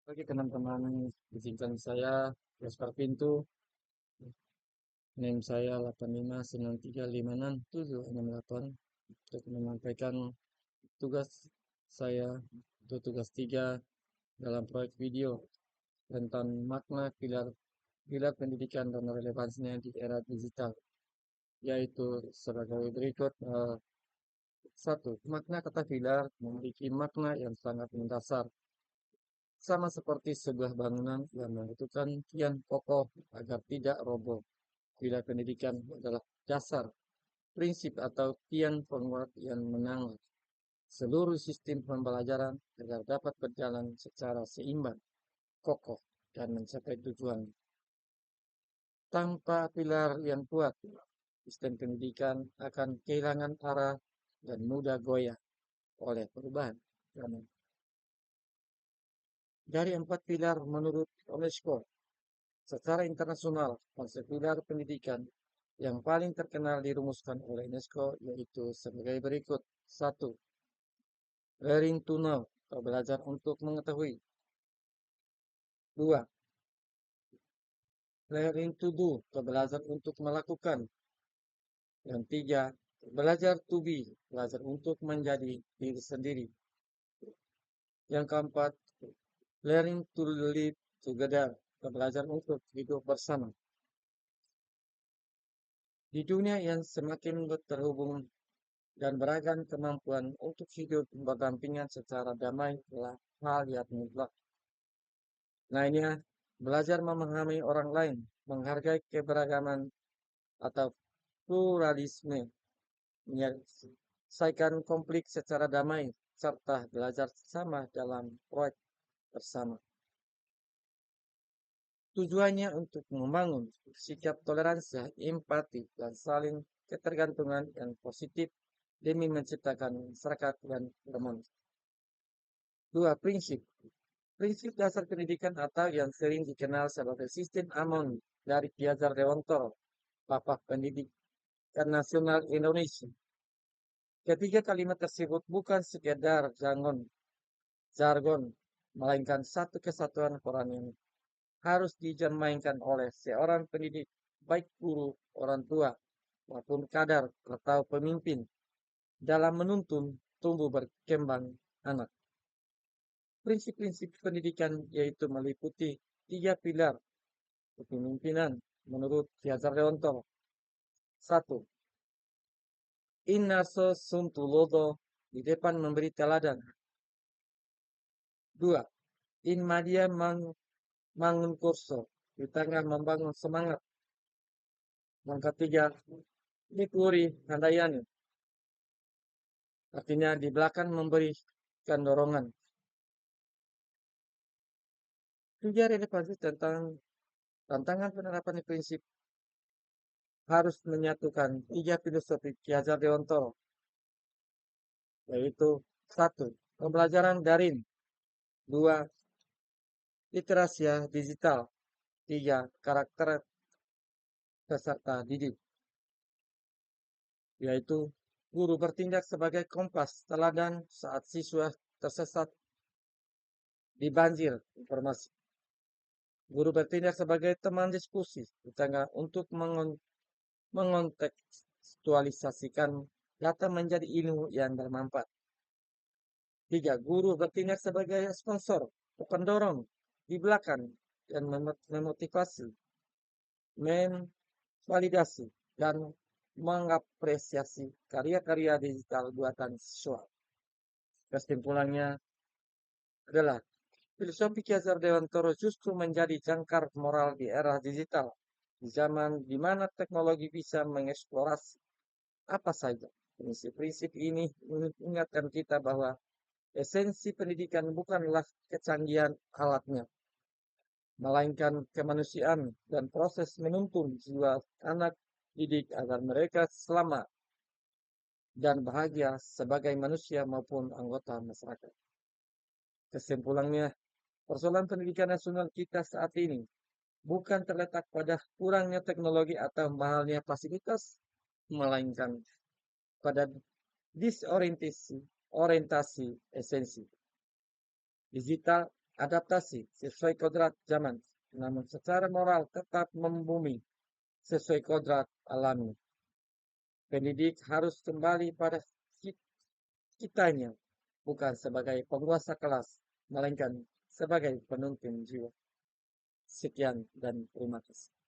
Oke teman-teman, izinkan saya Oscar Pintu, NIM saya 8593567768 untuk menyampaikan tugas saya untuk tugas 3 dalam proyek video tentang makna pilar pilar pendidikan dan relevansinya di era digital, yaitu sebagai berikut. Satu, makna kata pilar memiliki makna yang sangat mendasar, sama seperti sebuah bangunan yang membutuhkan tiang kokoh agar tidak roboh. Pilar pendidikan adalah dasar, prinsip atau tiang penguat yang menanggung seluruh sistem pembelajaran agar dapat berjalan secara seimbang, kokoh, dan mencapai tujuan. Tanpa pilar yang kuat, sistem pendidikan akan kehilangan arah dan mudah goyah oleh perubahan zaman. Dari 4 pilar menurut UNESCO, secara internasional, konsep pilar pendidikan yang paling terkenal dirumuskan oleh UNESCO yaitu sebagai berikut. Satu, learning to know atau belajar untuk mengetahui. Dua, learning to do atau belajar untuk melakukan. Yang tiga, belajar to be, belajar untuk menjadi diri sendiri. Yang keempat, learning to live together atau belajar untuk hidup bersama. Di dunia yang semakin terhubung dan beragam kemampuan untuk hidup berdampingan secara damai adalah hal yang mutlak. Lainnya, belajar memahami orang lain, menghargai keberagaman atau pluralisme, menyelesaikan konflik secara damai, serta belajar sama dalam proyek bersama. Tujuannya untuk membangun sikap toleransi, empati, dan saling ketergantungan yang positif demi menciptakan masyarakat yang harmonis. Dua, prinsip. Prinsip dasar pendidikan atau yang sering dikenal sebagai sistem AMON dari Ki Hajar Dewantara, Bapak Pendidikan Nasional Indonesia. Ketiga kalimat tersebut bukan sekedar jargon, melainkan satu kesatuan Quran yang harus dijermainkan oleh seorang pendidik, baik guru, orang tua, maupun kadar atau pemimpin dalam menuntun tumbuh berkembang anak. Prinsip-prinsip pendidikan yaitu meliputi 3 pilar kepemimpinan menurut Ki Hajar Dewantara. Satu, innaso suntulodo, di depan memberi teladan. Dua, in media mangun kurso, di tengah membangun semangat. Yang ketiga, nikuri handayani, artinya di belakang memberikan dorongan. Tiga relevansi tentang tantangan penerapan prinsip harus menyatukan 3 filosofi Ki Hajar Dewantara, yaitu satu, pembelajaran daring. Dua, literasi digital. Tiga, karakter peserta didik, yaitu guru bertindak sebagai kompas teladan saat siswa tersesat di banjir informasi. Guru bertindak sebagai teman diskusi di tengah untuk mengontekstualisasikan data menjadi ilmu yang bermanfaat. Tiga, guru bertindak sebagai sponsor, pendorong di belakang dan memotivasi, memvalidasi, dan mengapresiasi karya-karya digital buatan siswa. Kesimpulannya adalah filosofi Ki Hajar Dewantara justru menjadi jangkar moral di era digital, di zaman di mana teknologi bisa mengeksplorasi apa saja. Prinsip-prinsip ini mengingatkan kita bahwa esensi pendidikan bukanlah kecanggihan alatnya, melainkan kemanusiaan dan proses menuntun jiwa anak didik agar mereka selamat dan bahagia sebagai manusia maupun anggota masyarakat. Kesimpulannya, persoalan pendidikan nasional kita saat ini bukan terletak pada kurangnya teknologi atau mahalnya fasilitas, melainkan pada disorientasi orientasi esensi. Digital adaptasi sesuai kodrat zaman, namun secara moral tetap membumi sesuai kodrat alami. Pendidik harus kembali pada kitanya, bukan sebagai penguasa kelas, melainkan sebagai penuntun jiwa. Sekian dan terima kasih.